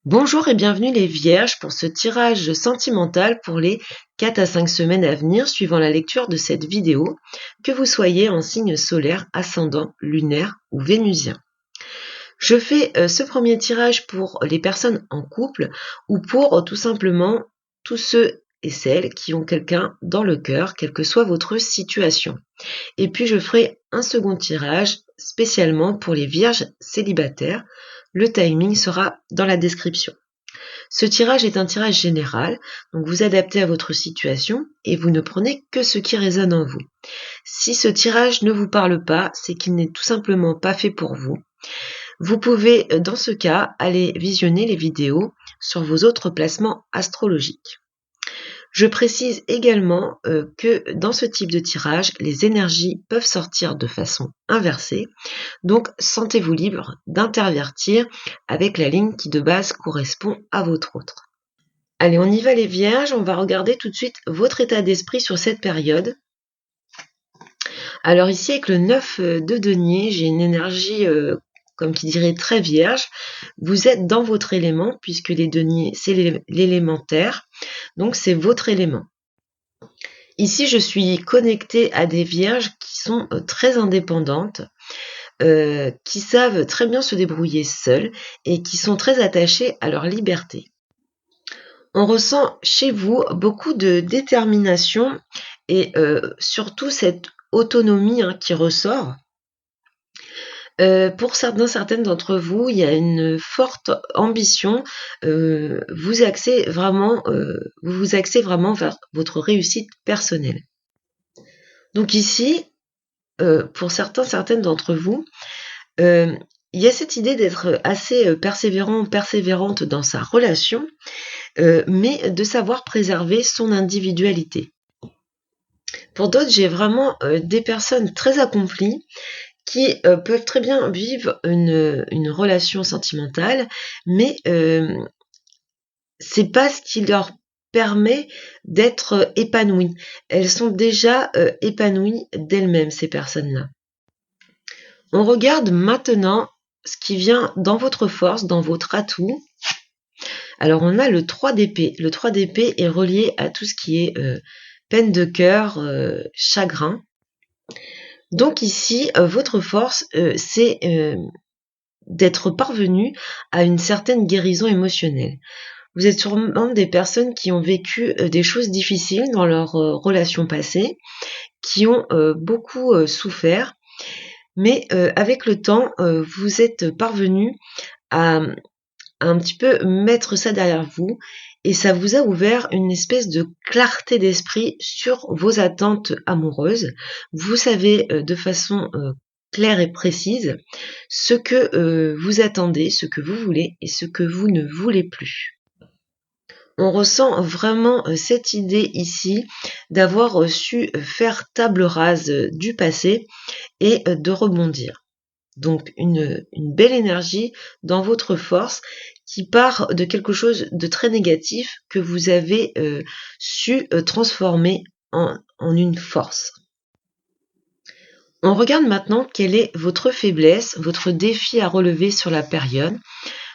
Bonjour et bienvenue les Vierges pour ce tirage sentimental pour les 4 à 5 semaines à venir suivant la lecture de cette vidéo, que vous soyez en signe solaire, ascendant, lunaire ou vénusien. Je fais ce premier tirage pour les personnes en couple ou pour tout simplement tous ceux et celles qui ont quelqu'un dans le cœur, quelle que soit votre situation. Et puis je ferai un second tirage spécialement pour les Vierges célibataires. Le timing sera dans la description. Ce tirage est un tirage général, donc vous adaptez à votre situation et vous ne prenez que ce qui résonne en vous. Si ce tirage ne vous parle pas, c'est qu'il n'est tout simplement pas fait pour vous. Vous pouvez, dans ce cas, aller visionner les vidéos sur vos autres placements astrologiques. Je précise également que dans ce type de tirage, les énergies peuvent sortir de façon inversée, donc sentez-vous libre d'intervertir avec la ligne qui de base correspond à votre autre. Allez, on y va les Vierges, on va regarder tout de suite votre état d'esprit sur cette période. Alors ici avec le 9 de denier, j'ai une énergie comme qui dirait très vierge. Vous êtes dans votre élément puisque les deniers c'est l'élémentaire, donc c'est votre élément. Ici je suis connectée à des vierges qui sont très indépendantes, qui savent très bien se débrouiller seules et qui sont très attachées à leur liberté. On ressent chez vous beaucoup de détermination et surtout cette autonomie qui ressort. Pour certaines d'entre vous, il y a une forte ambition. Vous vous axez vraiment vers votre réussite personnelle. Donc ici, pour certaines d'entre vous, il y a cette idée d'être assez persévérante dans sa relation, mais de savoir préserver son individualité. Pour d'autres, j'ai vraiment des personnes très accomplies qui peuvent très bien vivre une relation sentimentale, mais c'est pas ce qui leur permet d'être épanouies. Elles sont déjà épanouies d'elles-mêmes, ces personnes-là. On regarde maintenant ce qui vient dans votre force, dans votre atout. Alors on a le 3 d'épée. Le 3 d'épée est relié à tout ce qui est peine de cœur, chagrin. Donc ici, votre force, c'est d'être parvenu à une certaine guérison émotionnelle. Vous êtes sûrement des personnes qui ont vécu des choses difficiles dans leur relation passée, qui ont beaucoup souffert, mais avec le temps, vous êtes parvenu à un petit peu mettre ça derrière vous et ça vous a ouvert une espèce de clarté d'esprit sur vos attentes amoureuses. Vous savez de façon claire et précise ce que vous attendez, ce que vous voulez et ce que vous ne voulez plus. On ressent vraiment cette idée ici d'avoir su faire table rase du passé et de rebondir. Donc une belle énergie dans votre force qui part de quelque chose de très négatif que vous avez su transformer en une force. On regarde maintenant quelle est votre faiblesse, votre défi à relever sur la période.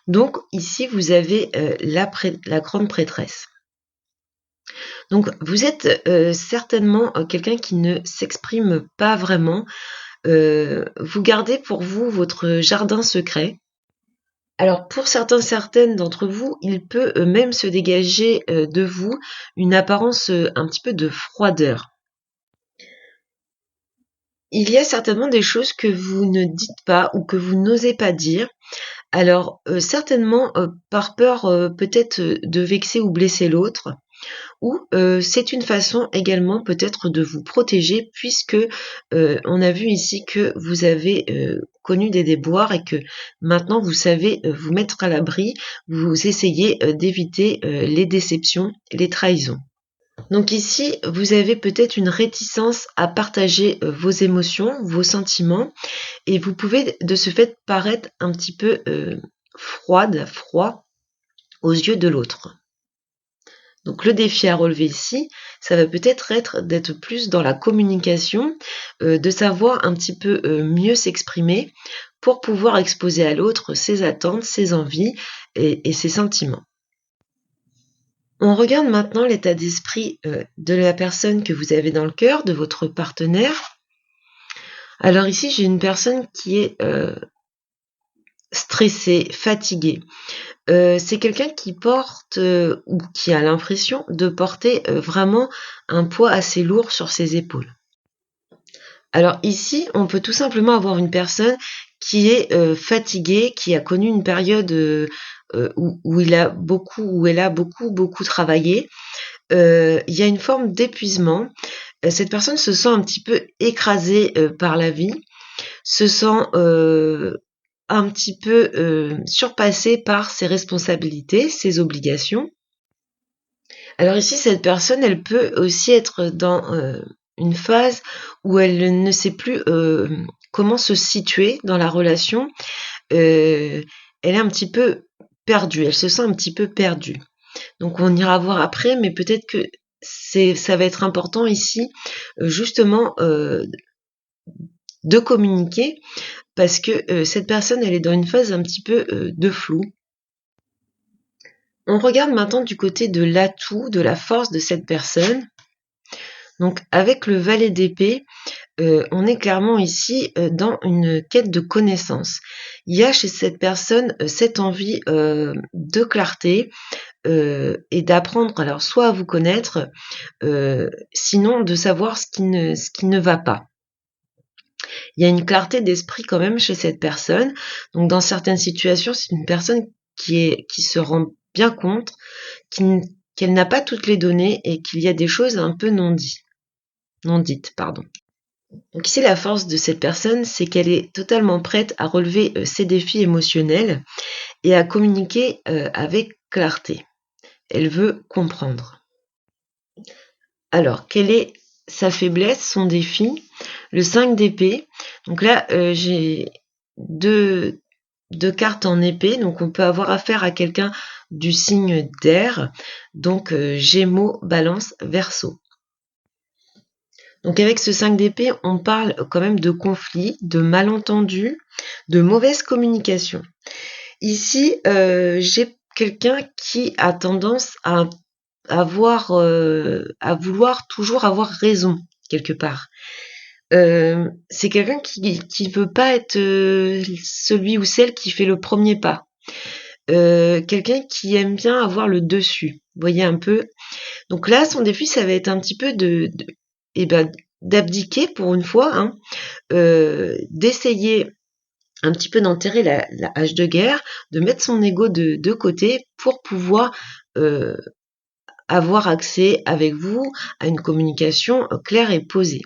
Donc ici vous avez la grande prêtresse. Donc vous êtes certainement quelqu'un qui ne s'exprime pas vraiment. Vous gardez pour vous votre jardin secret. Alors pour certaines d'entre vous, il peut même se dégager de vous une apparence un petit peu de froideur. Il y a certainement des choses que vous ne dites pas ou que vous n'osez pas dire. Alors certainement par peur peut-être de vexer ou blesser l'autre. Ou c'est une façon également peut-être de vous protéger puisque on a vu ici que vous avez connu des déboires et que maintenant vous savez vous mettre à l'abri, vous essayez d'éviter les déceptions, les trahisons. Donc ici, vous avez peut-être une réticence à partager vos émotions, vos sentiments et vous pouvez de ce fait paraître un petit peu froid aux yeux de l'autre. Donc le défi à relever ici, ça va peut-être être d'être plus dans la communication, de savoir un petit peu mieux s'exprimer pour pouvoir exposer à l'autre ses attentes, ses envies et ses sentiments. On regarde maintenant l'état d'esprit de la personne que vous avez dans le cœur, de votre partenaire. Alors ici, j'ai une personne qui est stressée, fatiguée. C'est quelqu'un qui porte ou qui a l'impression de porter vraiment un poids assez lourd sur ses épaules. Alors ici, on peut tout simplement avoir une personne qui est fatiguée, qui a connu une période où elle a beaucoup travaillé. Il y a une forme d'épuisement. Cette personne se sent un petit peu écrasée par la vie, se sent un petit peu surpassée par ses responsabilités, ses obligations. Alors ici, cette personne, elle peut aussi être dans une phase où elle ne sait plus comment se situer dans la relation. Elle est un petit peu perdue, elle se sent un petit peu perdue. Donc on ira voir après, mais peut-être que ça va être important ici, justement, de communiquer, parce que cette personne, elle est dans une phase un petit peu de flou. On regarde maintenant du côté de l'atout, de la force de cette personne. Donc avec le valet d'épée, on est clairement ici dans une quête de connaissance. Il y a chez cette personne cette envie de clarté et d'apprendre alors soit à vous connaître, sinon de savoir ce qui ne va pas. Il y a une clarté d'esprit quand même chez cette personne. Donc dans certaines situations, c'est une personne qui se rend bien compte qu'elle n'a pas toutes les données et qu'il y a des choses un peu non dites. Donc ici, la force de cette personne, c'est qu'elle est totalement prête à relever ses défis émotionnels et à communiquer avec clarté. Elle veut comprendre. Alors, quelle est sa faiblesse, son défi? Le 5 d'épée. Donc là, j'ai deux cartes en épée. Donc on peut avoir affaire à quelqu'un du signe d'air. Donc Gémeaux, Balance, Verseau. Donc avec ce 5 d'épée, on parle quand même de conflits, de malentendus, de mauvaise communication. Ici, j'ai quelqu'un qui a tendance à vouloir toujours avoir raison quelque part. C'est quelqu'un qui veut pas être celui ou celle qui fait le premier pas. Quelqu'un qui aime bien avoir le dessus. Vous voyez un peu. Donc là, son défi, ça va être un petit peu d'abdiquer pour une fois, hein, d'essayer un petit peu d'enterrer la hache de guerre, de mettre son ego de côté pour pouvoir avoir accès avec vous à une communication claire et posée.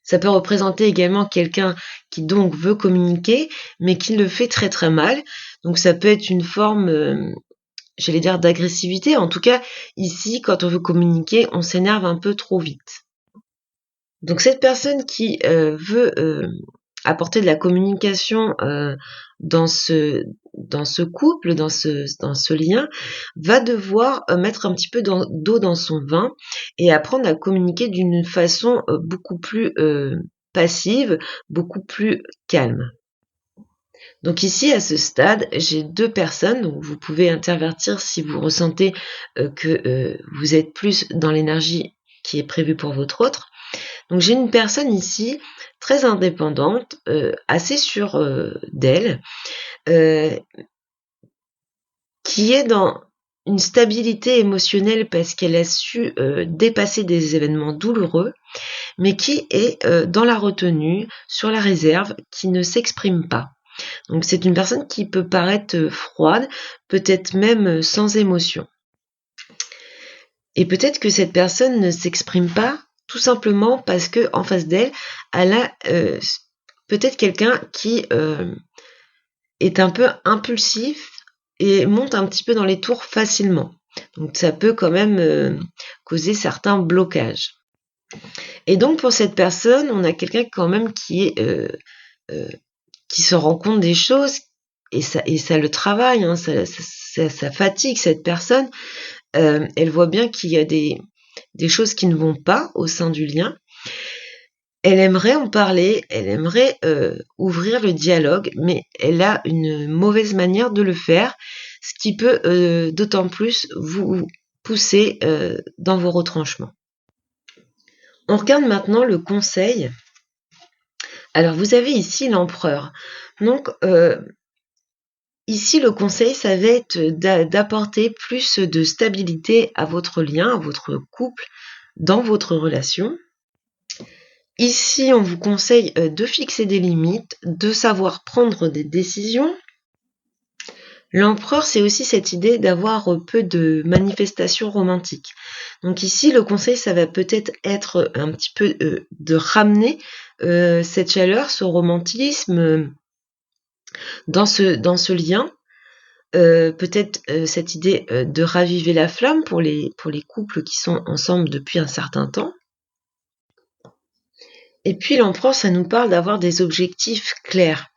Ça peut représenter également quelqu'un qui donc veut communiquer, mais qui le fait très très mal. Donc ça peut être une forme, j'allais dire d'agressivité. En tout cas, ici, quand on veut communiquer, on s'énerve un peu trop vite. Donc cette personne qui veut apporter de la communication dans ce couple, dans ce lien, va devoir mettre un petit peu d'eau dans son vin et apprendre à communiquer d'une façon beaucoup plus passive, beaucoup plus calme. Donc ici, à ce stade, j'ai deux personnes, donc vous pouvez intervertir si vous ressentez que vous êtes plus dans l'énergie qui est prévue pour votre autre. Donc j'ai une personne ici très indépendante, assez sûre d'elle, qui est dans une stabilité émotionnelle parce qu'elle a su dépasser des événements douloureux, mais qui est dans la retenue, sur la réserve, qui ne s'exprime pas. Donc c'est une personne qui peut paraître froide, peut-être même sans émotion. Et peut-être que cette personne ne s'exprime pas tout simplement parce que en face d'elle, elle a peut-être quelqu'un qui est un peu impulsif et monte un petit peu dans les tours facilement. Donc ça peut quand même causer certains blocages. Et donc pour cette personne, on a quelqu'un quand même qui se rend compte des choses et ça le travaille, hein, ça fatigue cette personne. Elle voit bien qu'il y a des des choses qui ne vont pas au sein du lien. Elle aimerait en parler, elle aimerait ouvrir le dialogue, mais elle a une mauvaise manière de le faire, ce qui peut d'autant plus vous pousser dans vos retranchements. On regarde maintenant le conseil. Alors, vous avez ici l'empereur. Donc, ici, le conseil, ça va être d'apporter plus de stabilité à votre lien, à votre couple, dans votre relation. Ici, on vous conseille de fixer des limites, de savoir prendre des décisions. L'empereur, c'est aussi cette idée d'avoir peu de manifestations romantiques. Donc ici, le conseil, ça va peut-être être un petit peu de ramener cette chaleur, ce romantisme dans ce lien. Peut-être cette idée de raviver la flamme pour les couples qui sont ensemble depuis un certain temps. Et puis l'empereur, ça nous parle d'avoir des objectifs clairs.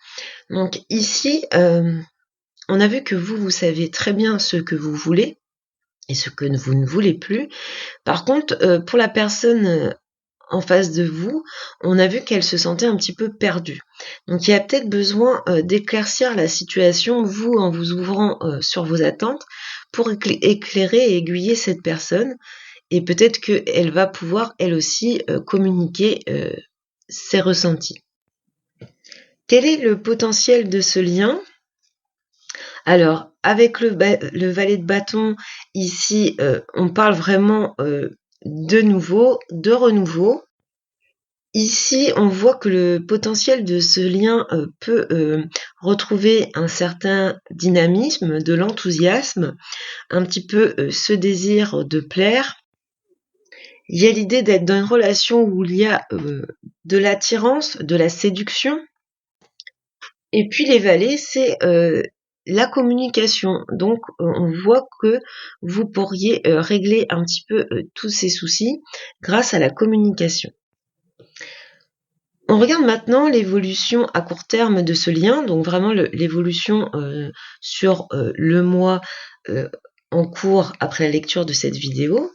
Donc ici, on a vu que vous savez très bien ce que vous voulez et ce que vous ne voulez plus. Par contre, pour la personne en face de vous, on a vu qu'elle se sentait un petit peu perdue. Donc il y a peut-être besoin d'éclaircir la situation, vous, en vous ouvrant sur vos attentes, pour éclairer et aiguiller cette personne. Et peut-être qu'elle va pouvoir, elle aussi, communiquer ses ressentis. Quel est le potentiel de ce lien ? Alors, avec le valet de bâton, ici, on parle vraiment de nouveau, de renouveau. Ici, on voit que le potentiel de ce lien peut retrouver un certain dynamisme, de l'enthousiasme, un petit peu ce désir de plaire. Il y a l'idée d'être dans une relation où il y a de l'attirance, de la séduction. Et puis les valets, c'est la communication. Donc on voit que vous pourriez régler un petit peu tous ces soucis grâce à la communication. On regarde maintenant l'évolution à court terme de ce lien, donc vraiment l'évolution sur le mois en cours après la lecture de cette vidéo.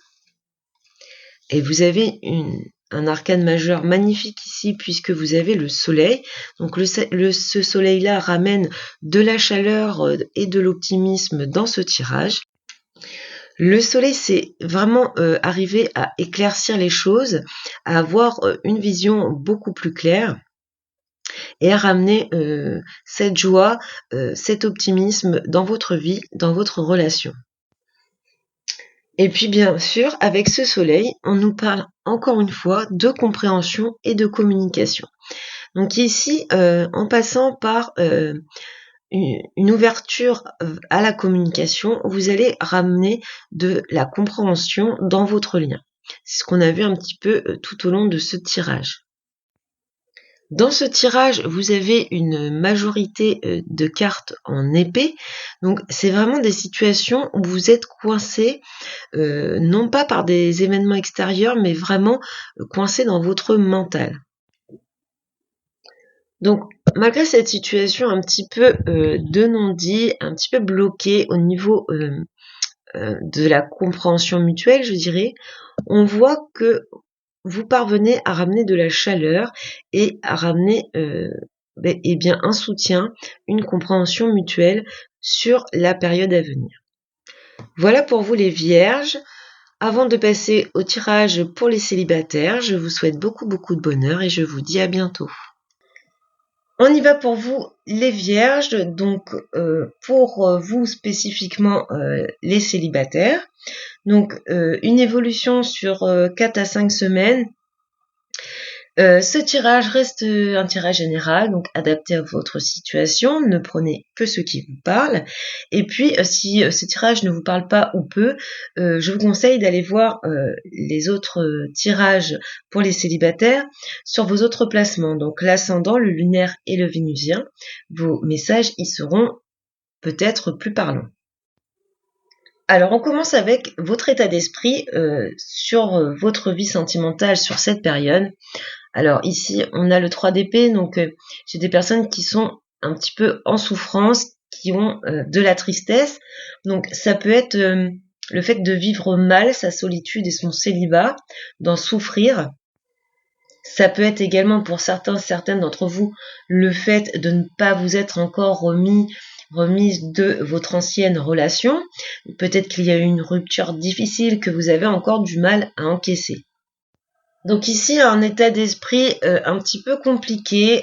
Et vous avez un arcane majeur magnifique ici puisque vous avez le soleil. Donc ce soleil-là ramène de la chaleur et de l'optimisme dans ce tirage. Le soleil, c'est vraiment arriver à éclaircir les choses, à avoir une vision beaucoup plus claire et à ramener cette joie, cet optimisme dans votre vie, dans votre relation. Et puis bien sûr, avec ce soleil, on nous parle encore une fois de compréhension et de communication. Donc ici, en passant par une ouverture à la communication, vous allez ramener de la compréhension dans votre lien. C'est ce qu'on a vu un petit peu tout au long de ce tirage. Dans ce tirage, vous avez une majorité de cartes en épée. Donc, c'est vraiment des situations où vous êtes coincé, non pas par des événements extérieurs, mais vraiment coincé dans votre mental. Donc, malgré cette situation un petit peu de non-dit, un petit peu bloquée au niveau de la compréhension mutuelle, je dirais, on voit que vous parvenez à ramener de la chaleur et à ramener un soutien, une compréhension mutuelle sur la période à venir. Voilà pour vous les vierges. Avant de passer au tirage pour les célibataires, je vous souhaite beaucoup de bonheur et je vous dis à bientôt. On y va pour vous les vierges, donc pour vous spécifiquement les célibataires. Donc une évolution sur 4 à 5 semaines. Ce tirage reste un tirage général, donc adapté à votre situation, ne prenez que ce qui vous parle. Et puis, si ce tirage ne vous parle pas ou peu, je vous conseille d'aller voir les autres tirages pour les célibataires sur vos autres placements, donc l'ascendant, le lunaire et le vénusien. Vos messages y seront peut-être plus parlants. Alors, on commence avec votre état d'esprit sur votre vie sentimentale sur cette période. Alors ici, on a le 3 d'épée, donc j'ai des personnes qui sont un petit peu en souffrance, qui ont de la tristesse. Donc ça peut être le fait de vivre mal sa solitude et son célibat, d'en souffrir. Ça peut être également pour certaines d'entre vous le fait de ne pas vous être encore remise de votre ancienne relation. Peut-être qu'il y a eu une rupture difficile que vous avez encore du mal à encaisser. Donc ici, un état d'esprit un petit peu compliqué,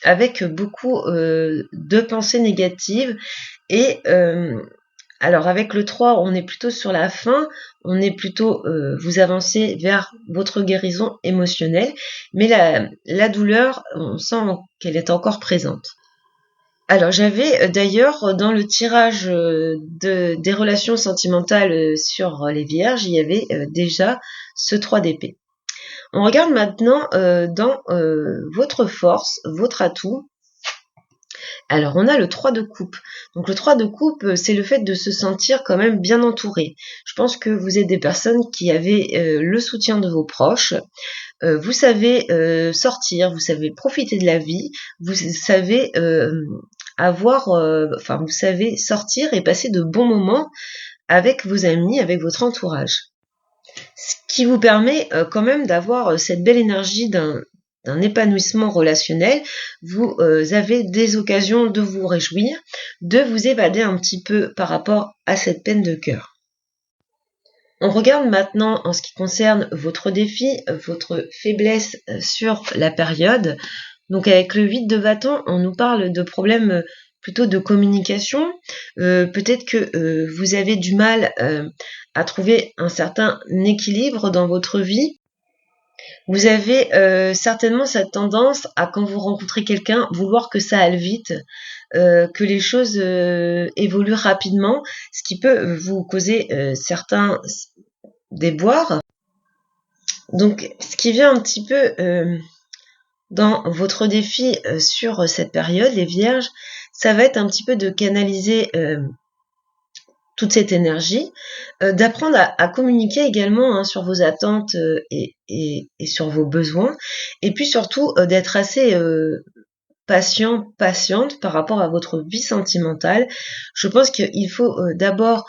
avec beaucoup de pensées négatives. Et alors avec le 3, on est plutôt sur la fin, on est plutôt, vous avancez vers votre guérison émotionnelle, mais la douleur, on sent qu'elle est encore présente. Alors j'avais d'ailleurs dans le tirage des relations sentimentales sur les vierges, il y avait déjà ce 3 d'épée. On regarde maintenant dans votre force, votre atout. Alors, on a le 3 de coupe. Donc, le 3 de coupe, c'est le fait de se sentir quand même bien entouré. Je pense que vous êtes des personnes qui avez le soutien de vos proches. Vous savez sortir, vous savez profiter de la vie, vous savez vous savez sortir et passer de bons moments avec vos amis, avec votre entourage. Ce qui vous permet quand même d'avoir cette belle énergie d'un épanouissement relationnel. Vous avez des occasions de vous réjouir, de vous évader un petit peu par rapport à cette peine de cœur. On regarde maintenant en ce qui concerne votre défi, votre faiblesse sur la période. Donc avec le 8 de bâton, on nous parle de problèmes plutôt de communication. Peut-être que vous avez du mal à trouver un certain équilibre dans votre vie. Vous avez certainement cette tendance à, quand vous rencontrez quelqu'un, vouloir que ça aille vite, que les choses évoluent rapidement, ce qui peut vous causer certains déboires. Donc, ce qui vient un petit peu dans votre défi sur cette période, les vierges, ça va être un petit peu de canaliser toute cette énergie, d'apprendre à communiquer également sur vos attentes et sur vos besoins, et puis surtout d'être assez patiente par rapport à votre vie sentimentale. Je pense qu'il faut d'abord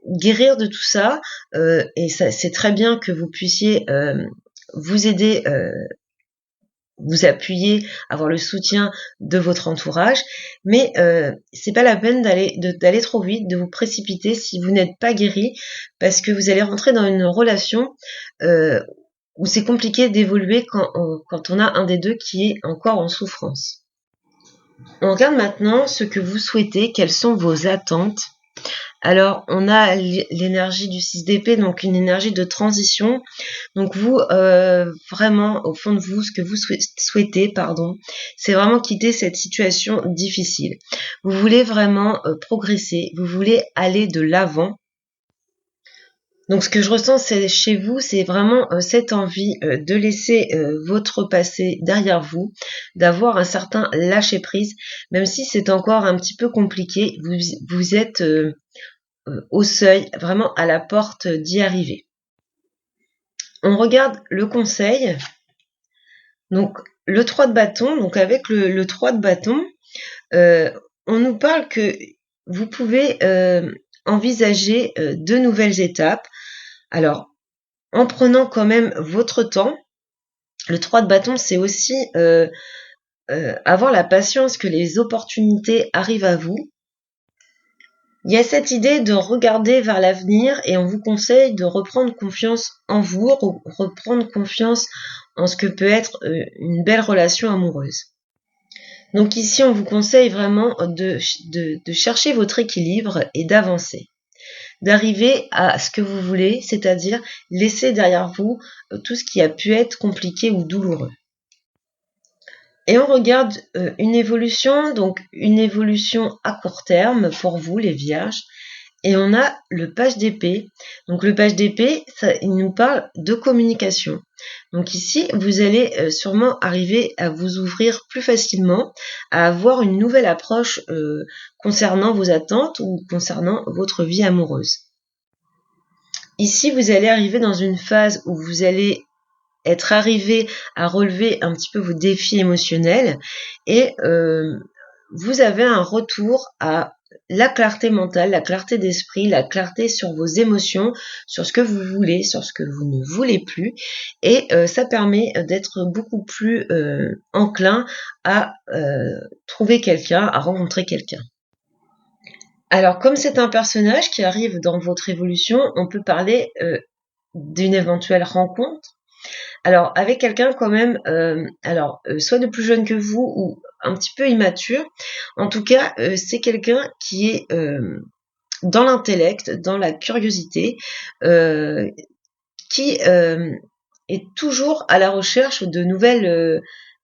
guérir de tout ça, et ça, c'est très bien que vous puissiez vous aider, vous appuyer, avoir le soutien de votre entourage, mais c'est pas la peine d'aller trop vite, de vous précipiter si vous n'êtes pas guéri, parce que vous allez rentrer dans une relation où c'est compliqué d'évoluer quand on a un des deux qui est encore en souffrance. On regarde maintenant ce que vous souhaitez, quelles sont vos attentes. Alors, on a l'énergie du 6 d'épée, donc une énergie de transition. Donc vous, vraiment, au fond de vous, ce que vous souhaitez, c'est vraiment quitter cette situation difficile. Vous voulez vraiment progresser, vous voulez aller de l'avant. Donc ce que je ressens chez vous, c'est vraiment cette envie de laisser votre passé derrière vous, d'avoir un certain lâcher-prise, même si c'est encore un petit peu compliqué, vous êtes au seuil, vraiment à la porte d'y arriver. On regarde le conseil. Donc le 3 de bâton, donc avec le 3 de bâton, on nous parle que vous pouvez envisager de nouvelles étapes. Alors, en prenant quand même votre temps, le 3 de bâton, c'est aussi avoir la patience que les opportunités arrivent à vous. Il y a cette idée de regarder vers l'avenir et on vous conseille de reprendre confiance en vous, reprendre confiance en ce que peut être une belle relation amoureuse. Donc ici, on vous conseille vraiment de chercher votre équilibre et d'avancer, d'arriver à ce que vous voulez, c'est-à-dire laisser derrière vous tout ce qui a pu être compliqué ou douloureux. Et on regarde une évolution, donc une évolution à court terme pour vous, les vierges. Et on a le page d'épée. Donc le page d'épée, il nous parle de communication. Donc ici, vous allez sûrement arriver à vous ouvrir plus facilement, à avoir une nouvelle approche concernant vos attentes ou concernant votre vie amoureuse. Ici, vous allez arriver dans une phase où vous allez être arrivé à relever un petit peu vos défis émotionnels et vous avez un retour à la clarté mentale, la clarté d'esprit, la clarté sur vos émotions, sur ce que vous voulez, sur ce que vous ne voulez plus. Et ça permet d'être beaucoup plus enclin à trouver quelqu'un, à rencontrer quelqu'un. Alors, comme c'est un personnage qui arrive dans votre évolution, on peut parler d'une éventuelle rencontre. Alors, avec quelqu'un quand même, soit de plus jeune que vous ou un petit peu immature. En tout cas, c'est quelqu'un qui est dans l'intellect, dans la curiosité, qui est toujours à la recherche de nouvelles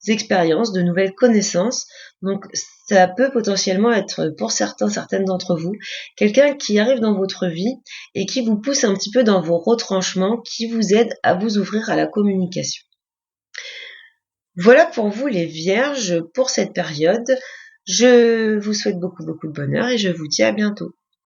expériences, de nouvelles connaissances. Donc ça peut potentiellement être pour certaines d'entre vous, quelqu'un qui arrive dans votre vie et qui vous pousse un petit peu dans vos retranchements, qui vous aide à vous ouvrir à la communication. Voilà pour vous les vierges pour cette période. Je vous souhaite beaucoup de bonheur et je vous dis à bientôt.